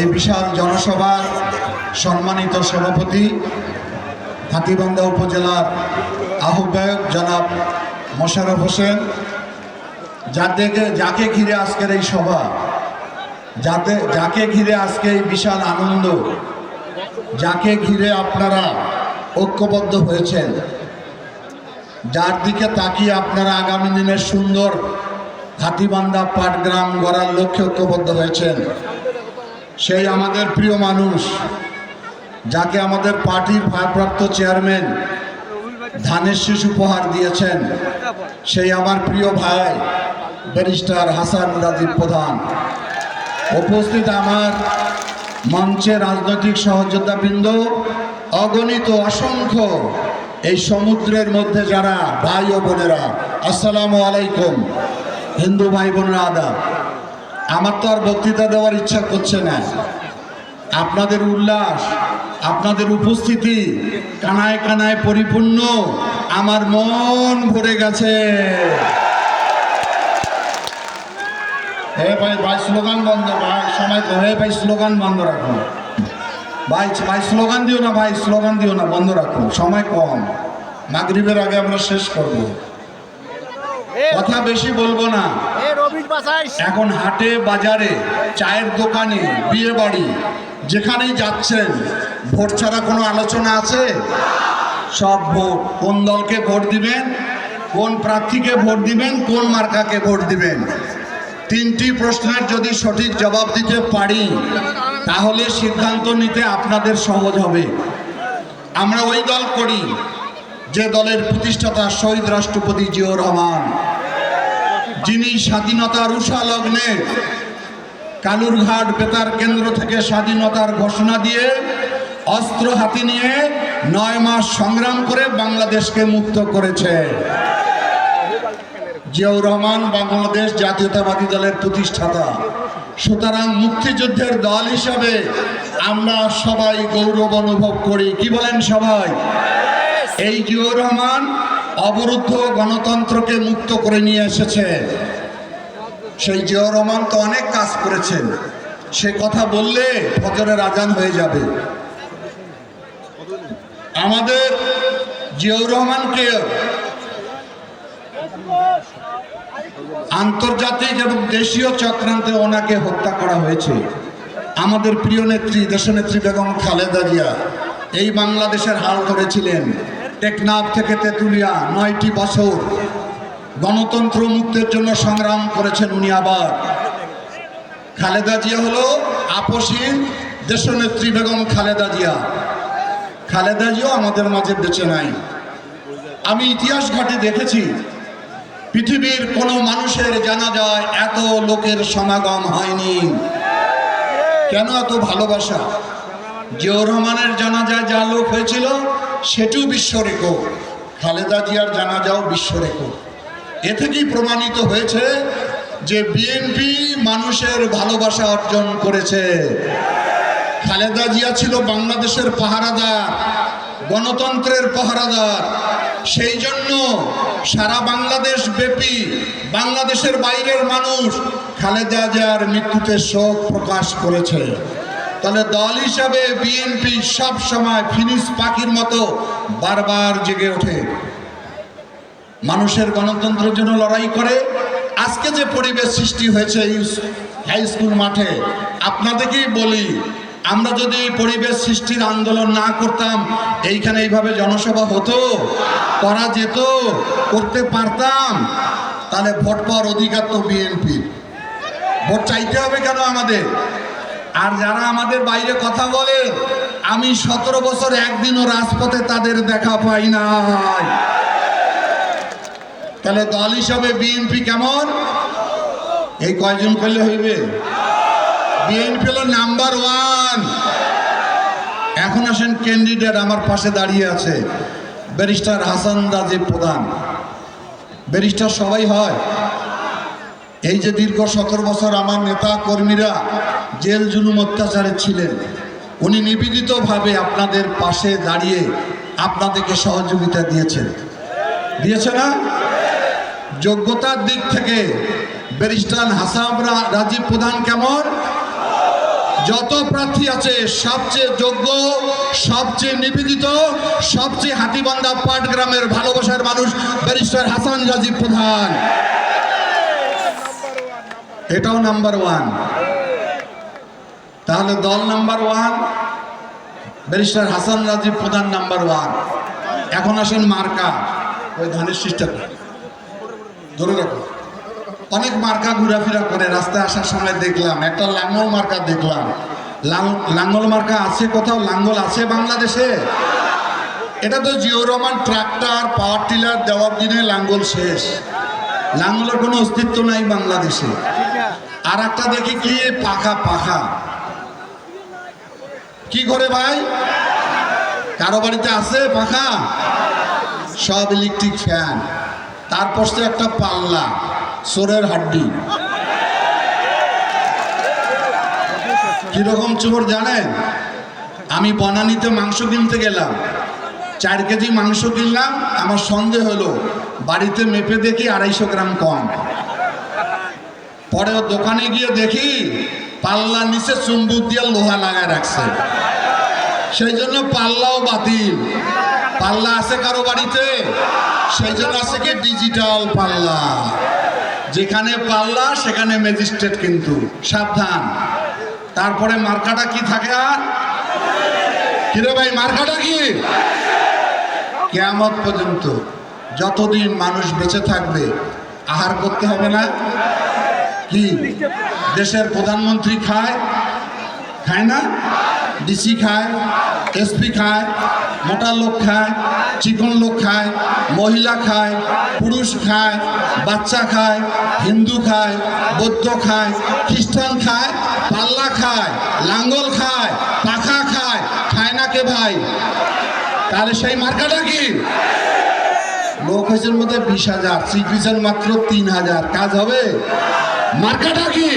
এই বিশাল জনসভার সম্মানিত সভাপতি হাতীবান্ধা উপজেলার আহ্বায়ক জনাব মোশাররফ হোসেন, যাকে ঘিরে আজকের এই সভা, যাকে ঘিরে আজকে এই বিশাল আনন্দ, যাকে ঘিরে আপনারা ঐক্যবদ্ধ হয়েছেন, যার দিকে তাকিয়ে আপনারা আগামী দিনের সুন্দর হাতীবান্ধা পাটগ্রাম গড়ার লক্ষ্যে ঐক্যবদ্ধ হয়েছেন, সেই আমাদের প্রিয় মানুষ, যাকে আমাদের পার্টির ভারপ্রাপ্ত চেয়ারম্যান ধানের শীষ উপহার দিয়েছেন, সেই আমার প্রিয় ভাই ব্যারিস্টার হাসান রাজীব প্রধান। উপস্থিত আমার মঞ্চে রাজনৈতিক সহযোদ্ধাবৃন্দ, অগণিত অসংখ্য এই সমুদ্রের মধ্যে যারা ভাই ও বোনেরা, আসসালামু আলাইকুম। হিন্দু ভাই বোনেরা আদাব। আমার তো আর বক্তৃতা দেওয়ার ইচ্ছা করছে না। আপনাদের উল্লাস, আপনাদের উপস্থিতি কানায় কানায় পরিপূর্ণ, আমার মন ভরে গেছে। ভাই স্লোগান বন্ধ, ভাই সময় তো ভাই স্লোগান বন্ধ রাখুন। ভাই স্লোগান দিও না, ভাই স্লোগান দিও না, বন্ধ রাখুন, সময় কম, মাগরিবের আগে আমরা শেষ করব। কথা বেশি বলবো না। এখন হাটে বাজারে, চায়ের দোকানে, বিয়ে বাড়ি, যেখানেই যাচ্ছেন, ভোট ছাড়া কোনো আলোচনা আছে? সব ভোট। কোন দলকে ভোট দিবেন, কোন প্রার্থীকে ভোট দিবেন, কোন মার্কাকে ভোট দিবেন, তিনটি প্রশ্নের যদি সঠিক জবাব দিতে পারি তাহলে সিদ্ধান্ত নিতে আপনাদের সহজ হবে। আমরা ওই দল করি যে দলের প্রতিষ্ঠাতা শহীদ রাষ্ট্রপতি জিয়াউর রহমান, যিনি স্বাধীনতার উষা লগ্নে কালুরঘাট বেতার কেন্দ্র থেকে স্বাধীনতার ঘোষণা দিয়ে অস্ত্র হাতে নিয়ে 9 মাস সংগ্রাম করে বাংলাদেশকে মুক্ত করেছে। জিয়াউর রহমান বাংলাদেশ জাতীয়তাবাদী দলের প্রতিষ্ঠাতা। সুতরাং মুক্তিযুদ্ধের দল হিসাবে আমরা সবাই গৌরব অনুভব করি। কি বলেন সবাই? এই জিয়াউর রহমান অবরুদ্ধ গণতন্ত্রকে মুক্ত করে নিয়ে এসেছে। সেই জিয়াউর রহমান তো অনেক কাজ করেছেন, সে কথা বললে ফজরের আজান হয়ে যাবে। আমাদের জিয়াউর রহমানকে আন্তর্জাতিক এবং দেশীয় চক্রান্তে ওনাকে হত্যা করা হয়েছে। আমাদের প্রিয় নেত্রী, দেশনেত্রী বেগম খালেদা জিয়া এই বাংলাদেশের হাল ধরেছিলেন। টেকনাফ থেকে তেঁতুলিয়া 9টি বছর গণতন্ত্র মুক্তির জন্য সংগ্রাম করেছেন উনি। আবার খালেদা জিয়া হলো আপসহীন দেশনেত্রী বেগম খালেদা জিয়া। খালেদা জিয়াও আমাদের মাঝে বেঁচে নাই। আমি ইতিহাস ঘাটে দেখেছি, পৃথিবীর কোনো মানুষের জানাজায় এত লোকের সমাগম হয়নি। কেন এত ভালোবাসা? জিয়াউর রহমানের জানাজায় যা লোক হয়েছিল সেটিও বিশ্ব রেকর্ড, খালেদা জিয়ার জানাজাও বিশ্ব রেকর্ড। এ থেকেই প্রমাণিত হয়েছে যে বিএনপি মানুষের ভালোবাসা অর্জন করেছে। খালেদা জিয়া ছিল বাংলাদেশের পাহারাদার, গণতন্ত্রের পাহারাদার। সেই জন্য সারা বাংলাদেশ ব্যাপী, বাংলাদেশের বাইরের মানুষ খালেদা জিয়ার মৃত্যুতে শোক প্রকাশ করেছে। তাহলে দল হিসাবে বিএনপি সব সময় ফিনিশ পাখির মতো বারবার জেগে ওঠে, মানুষের গণতন্ত্রের জন্য লড়াই করে। আজকে যে পরিবেশ সৃষ্টি হয়েছে হাই স্কুল মাঠে, আপনাদেরকেই বলি, আমরা যদি এই পরিবেশ সৃষ্টির আন্দোলন না করতাম, এইখানে এইভাবে জনসভা হতো, করা যেত, করতে পারতাম, তাহলে ভোট পাওয়ার অধিকার তো বিএনপি। ভোট চাইতে হবে কেন আমাদের? আর যারা আমাদের বাইরে কথা বলে, আমি 17 বছর একদিনও রাজপথে তাদের দেখা পাই নাই। তাহলে দল হিসাবে বিএনপি কেমন? এই কয়জন করলে হইবে? বিএনপি হলো নাম্বার 1। এখন আসেন ক্যান্ডিডেট, আমার পাশে দাঁড়িয়ে আছে ব্যারিস্টার হাসান রাজীব প্রধান। ব্যারিস্টার সবাই হয়। এই যে দীর্ঘ 17 বছর আমার নেতা কর্মীরা জেল জুলুম অত্যাচারে ছিলেন, উনি নিবেদিতভাবে আপনাদের পাশে দাঁড়িয়ে আপনাদেরকে সহযোগিতা দিয়েছেন, দিয়েছে না? যোগ্যতার দিক থেকে ব্যারিস্টার হাসান রাজীব প্রধান কেমন? যত প্রার্থী আছে সবচেয়ে যোগ্য, সবচেয়ে নিবেদিত, সবচেয়ে হাতীবান্ধা পাটগ্রামের ভালোবাসার মানুষ ব্যারিস্টার হাসান রাজীব প্রধান। এটাও নাম্বার ওয়ান। তাহলে দল number one, barrister Hasan Rajib Pradhan number one. এখন আসেন মার্কা, ওই ধানের শীষটা ধরে রাখো। অনেক মার্কা ঘোরাফেরা করে, রাস্তায় আসার সময় দেখলাম একটা লাঙ্গল মার্কা দেখলাম। লাঙ্গল মার্কা আছে কোথাও? লাঙ্গল আছে বাংলাদেশে? এটা তো Jio Rahman tractor power tiller দেওয়ার দিনে লাঙ্গল শেষ, লাঙ্গলের কোনো অস্তিত্ব নাই বাংলাদেশে। আর একটা দেখি কি পাখা, পাখা কি করে ভাই? কারো বাড়িতে আছে পাখা? সব ইলেকট্রিক ফ্যান। তারপর একটা পাল্লা, চোরের হাড্ডি। কিরকম চোর জানেন? আমি বনানীতে মাংস কিনতে গেলাম, 4 কেজি মাংস কিনলাম। আমার সন্দেহ হলো, বাড়িতে মেপে দেখি 250 গ্রাম কম। পরে দোকানে গিয়ে দেখি পাল্লার নিচে চুম্বুক দিয়ে লোহা লাগায় রাখছে, সেই জন্য পাল্লাও বাতিল। পাল্লা আছে কারো বাড়িতে? সেই জন্য আছে কি ডিজিটাল পাল্লা। যেখানে পাল্লা সেখানে ম্যাজিস্ট্রেট, কিন্তু সাবধান। তারপরে মার্কাটা কি থাকে? আর কিরে ভাই মার্কাটা কি? কিয়ামত পর্যন্ত যতদিন মানুষ বেঁচে থাকবে আহার করতে হবে না। কি দেশের প্রধানমন্ত্রী খায়? খায় না? ডিসি খায়, এসপি খায়, মোটা লোক খায়, চিকন লোক খায়, মহিলা খায়, পুরুষ খায়, বাচ্চা খায়, হিন্দু খায়, বৌদ্ধ খায়, খ্রিস্টান খায়, পাল্লা খায়, লাঙ্গল খায়, পাখা খায়, খায় না কে ভাই? তাহলে সেই মার্কাটা কি? লোক হয়েছে মধ্যে 20,000, সিট দিয়েছেন মাত্র 3,000, কাজ হবে? মার্কাটা কি?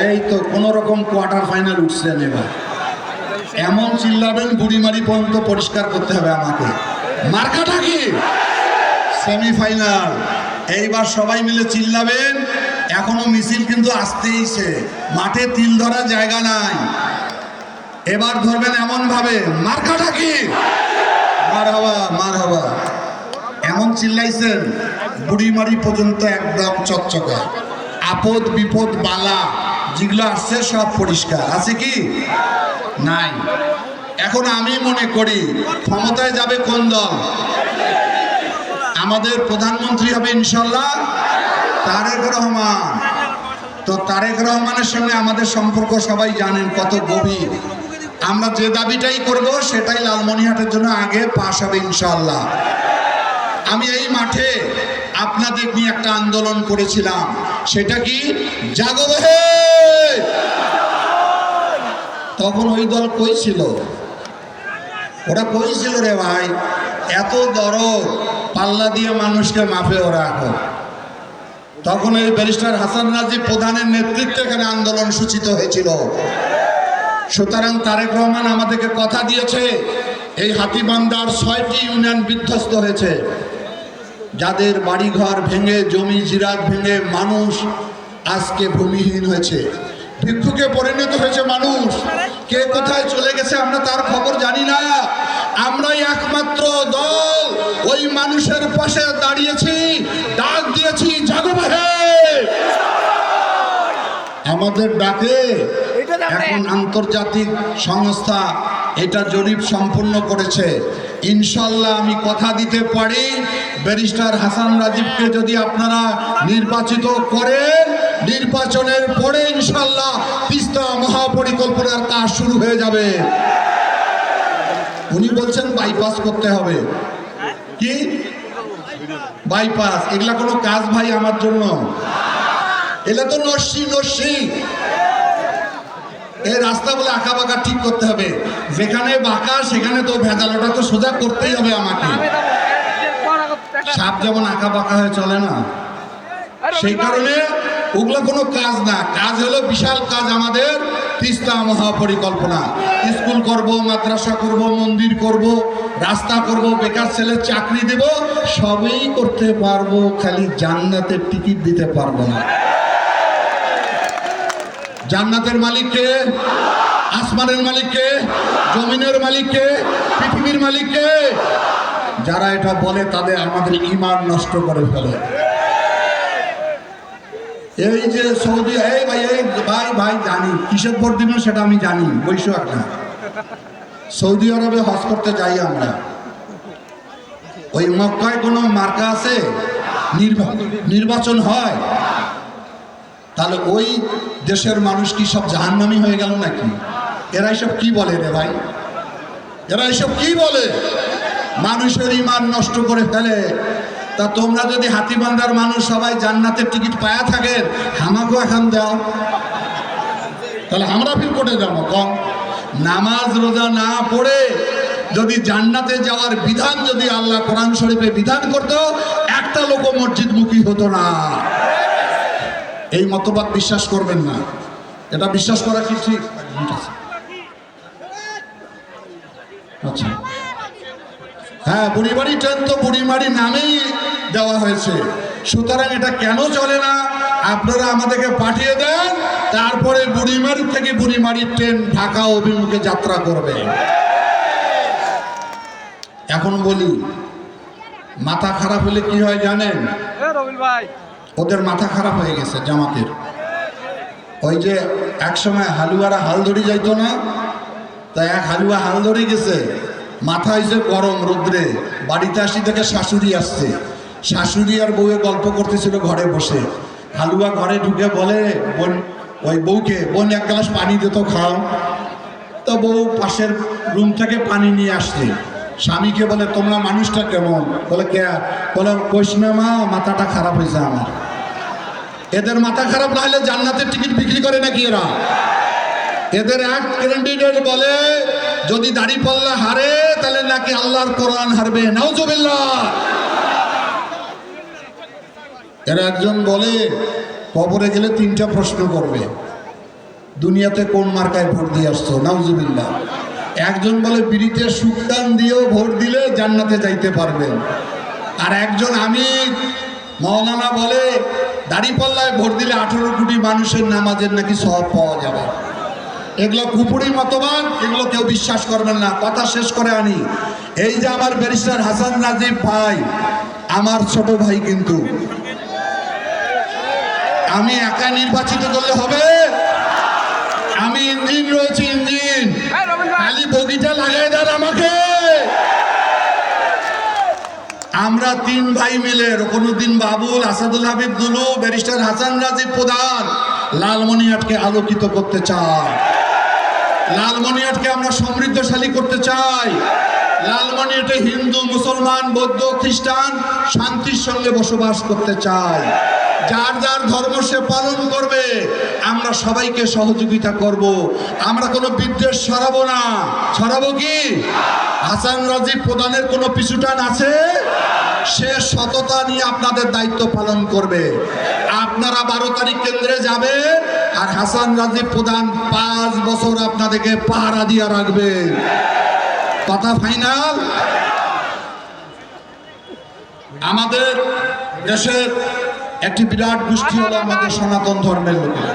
এই তো কোন রকম কোয়ার্টার ফাইনাল উঠছেন এবার। এমন চিল্লাবেন বুড়িমারি পর্যন্ত পরিষ্কার করতে হবে আমাকে। মার্কাটা কি? সেমিফাইনাল। এইবার সবাই মিলে চিল্লাবেন। এখনো মিছিল কিন্তু আসতেইছে, মাঠে তিল ধরার জায়গা নাই। এবার ধরবেন এমন ভাবে, মার্কাটা কি? মারহাবা, মারহাবা। এমন চিল্লাইছেন বুড়িমারি পর্যন্ত একদম চকচকা। আপদ বিপদ বালা যেগুলো আসছে সব পরিষ্কার আছে কি? নাই। এখন আমি মনে করি ক্ষমতায় যাবে কোন দল? আমাদের প্রধানমন্ত্রী হবে ইনশাল্লাহ তারেক রহমান। তো তারেক রহমানের সঙ্গে আমাদের সম্পর্ক সবাই জানেন কত গভীর। আমরা যে দাবিটাই করব সেটাই লালমনিরহাটের জন্য আগে পাশ হবে ইনশাল্লাহ। আমি এই মাঠে আপনাদের নিয়ে একটা আন্দোলন করেছিলাম, সেটা কি? জাগো হে। তখন ওই দল কই ছিল? ওরা কই ছিল রে ভাই? এত দরদ, পাল্লা দিয়ে মানুষকে মাপে ওরা। এখন তখন এই ব্যারিস্টার হাসান রাজীব প্রধানের নেতৃত্বে এখানে আন্দোলন সূচিত হয়েছিল। সুতরাং তারেক রহমান আমাদেরকে কথা দিয়েছে, এই হাতীবান্ধার 6টি ইউনিয়ন বিধ্বস্ত হয়েছে, যাদের বাড়িঘর ভেঙে, জমি জিরাত ভেঙে মানুষ আজকে ভূমিহীন হয়েছে, ভিক্ষুকে পরিণত হয়েছে মানুষ। কে কোথায় চলে গেছে আমরা তার খবর জানি না। আমরাই একমাত্র দল ওই মানুষের পাশে দাঁড়িয়েছি, ডাক দিয়েছি জাগো হে। আমাদের ডাকে এখন আন্তর্জাতিক সংস্থা এটা জরিপ সম্পূর্ণ করেছে। ইনশাল্লাহ আমি কথা দিতে পারি, ব্যারিস্টার হাসান রাজীবকে যদি আপনারা নির্বাচিত করেন, নির্বাচনের পরে ইনশাল্লাহ তিস্তা মহাপরিকল্পনার কাজ শুরু হয়ে যাবে। উনি বলছেন বাইপাস করতে হবে। কি বাইপাস? এগুলা কোনো কাজ ভাই আমার জন্য? এগুলা তো নস্যি নস্যি। এই রাস্তা বলে আঁকা বাঁকা ঠিক করতে হবে, যেখানে বাঁকা সেখানে তো ভেজাল, ওটা তো সোজা করতেই হবে আমাকে। সাপ যেমন আঁকা বাঁকা হয়ে চলে না, সেই কারণে ওগুলো কোনো কাজ না। কাজ হলো বিশাল কাজ আমাদের তিস্তা মহাপরিকল্পনা। স্কুল করব, মাদ্রাসা করব, মন্দির করব, রাস্তা করব, বেকার ছেলে চাকরি দেব, সবই করতে পারবো, খালি জান্নাতের টিকিট দিতে পারবো না। জান্নাতের মালিক কে? আসমানের মালিক কে? জমিনের মালিক কে? পৃথিবীর মালিক কে? যারা এটা বলে তাদের আমাদের ঈমান নষ্ট করে ফেলে। এই যে সৌদি, এই ভাই ভাই জানি কিসের ভোট দিবেন সেটা আমি জানি, বৈশো একটা সৌদি আরবে হজ করতে যাই আমরা, ওই মক্কায় কোনো মার্কা আছে? নির্বাচন হয়, তাহলে ওই দেশের মানুষ কি সব জাহান্নামী হয়ে গেল নাকি? এরা এসব কি বলে রে ভাই? এরা এসব কি বলে? মানুষের ঈমান নষ্ট করে ফেলে। তা তোমরা যদি হাতিবান্ধার মানুষ সবাই জান্নাতের টিকিট পায়া থাকেন, আমাকেও এখন দাও, তাহলে আমরা ফিল করে যাবো। কম নামাজ রোজা না পড়ে যদি জান্নাতে যাওয়ার বিধান যদি আল্লাহ কোরআন শরীফে বিধান করতো, একটা লোক মসজিদমুখী হতো না। এই মতবাদ বিশ্বাস করবেন না, এটা বিশ্বাস করা কি ঠিক? আচ্ছা, হ্যাঁ, বুড়িমারি ট্রেন তো বুড়িমারি নামেই দেওয়া হয়েছে, সুতরাং এটা কেন চলে না? আপনারা আমাদেরকে পাঠিয়ে দেন, তারপরে বুড়িমারি থেকে বুড়িমারি ট্রেন ঢাকা অভিমুখে যাত্রা করবে। এখন বলি, মাথা খারাপ হলে কি হয় জানেন? ওদের মাথা খারাপ হয়ে গেছে জামাতের। ওই যে এক সময় হালুয়ারা হাল ধরে যাইতো না, তাই এক হালুয়া হাল ধরে গেছে, মাথা হয়েছে গরম রোদ্রে। বাড়িতে আসি থেকে শাশুড়ি আসছে, শাশুড়ি আর বউয়ে গল্প করতেছিল ঘরে বসে। হালুয়া ঘরে ঢুকে বলে বোন, ওই বউকে, বোন এক গ্লাস পানি দিত, খাও। তো বউ পাশের রুম থেকে পানি নিয়ে আসছে। স্বামীকে বলে, তোমরা মানুষটা কেমন? বলে কে? বলে কইস না মা, মাথাটা খারাপ হয়েছে আমার। এদের মাথা খারাপ না হলে জান্নাতের টিকিট বিক্রি করে নাকি এরা? এদের এক ক্যান্ডিডেট বলে যদি দাড়িপাল্লা হারে তাহলে নাকি আল্লাহর কোরআন হারবে, নাউজুবিল্লাহ। এরা একজন বলে কবরে গেলে 3টা প্রশ্ন করবে, দুনিয়াতে কোন মার্কায় ভোট দিয়ে আসছো, নাউজুবিল্লাহ। একজন বলে বিড়িতে সুক্তান দিয়েও ভোট দিলে জান্নাতে যাইতে পারবেন। আর একজন আমি মাওলানা বলে দাড়িপাল্লায় ভোট দিলে 18 কোটি মানুষের নামাজের নাকি সওয়াব পাওয়া যাবে। এগুলো কুপুরি মতবাদ, এগুলো কেউ বিশ্বাস করবেন না। কথা শেষ করে আনি, এই যে আমার ব্যারিস্টার হাসান রাজীব ভাই, আমার ছোট ভাই, কিন্তু আমি একা নির্বাচিত করলে হবে? আমি ইঞ্জিন রয়েছে, ইঞ্জিন, খালি বগিটা লাগাই দেন আমাকে। আমরা 3 ভাই মিলে, রকনুদ্দিন বাবুল, আসাদুল হাবিব দুলু, ব্যারিস্টার হাসান রাজীব প্রধান, লালমনিরহাটকে আলোকিত করতে চাই। লালমনিরহাটকে আমরা সমৃদ্ধশালী করতে চাই। লালমনিরহাটে হিন্দু, মুসলমান, বৌদ্ধ, খ্রিস্টান শান্তির সঙ্গে বসবাস করতে চাই। যার যার ধর্ম সে পালন করবে, আমরা সবাইকে সহযোগিতা করব। আমরা কোনো বিদ্বেষ ছড়াবো না। ছড়াবো কি? হাসান রাজীব প্রধানের কোনো পিছুটান আছে? সে সততা নিয়ে আপনাদের দায়িত্ব পালন করবে। আপনারা 12 তারিখ কেন্দ্রে যাবে, আর হাসান রাজীব প্রধান 5 বছর আপনাদেরকে পাহারা দিয়ে রাখবে। কথা ফাইনাল। আমাদের দেশের একটি বিরাট গোষ্ঠী হলো আমাদের সনাতন ধর্মের লোকেরা।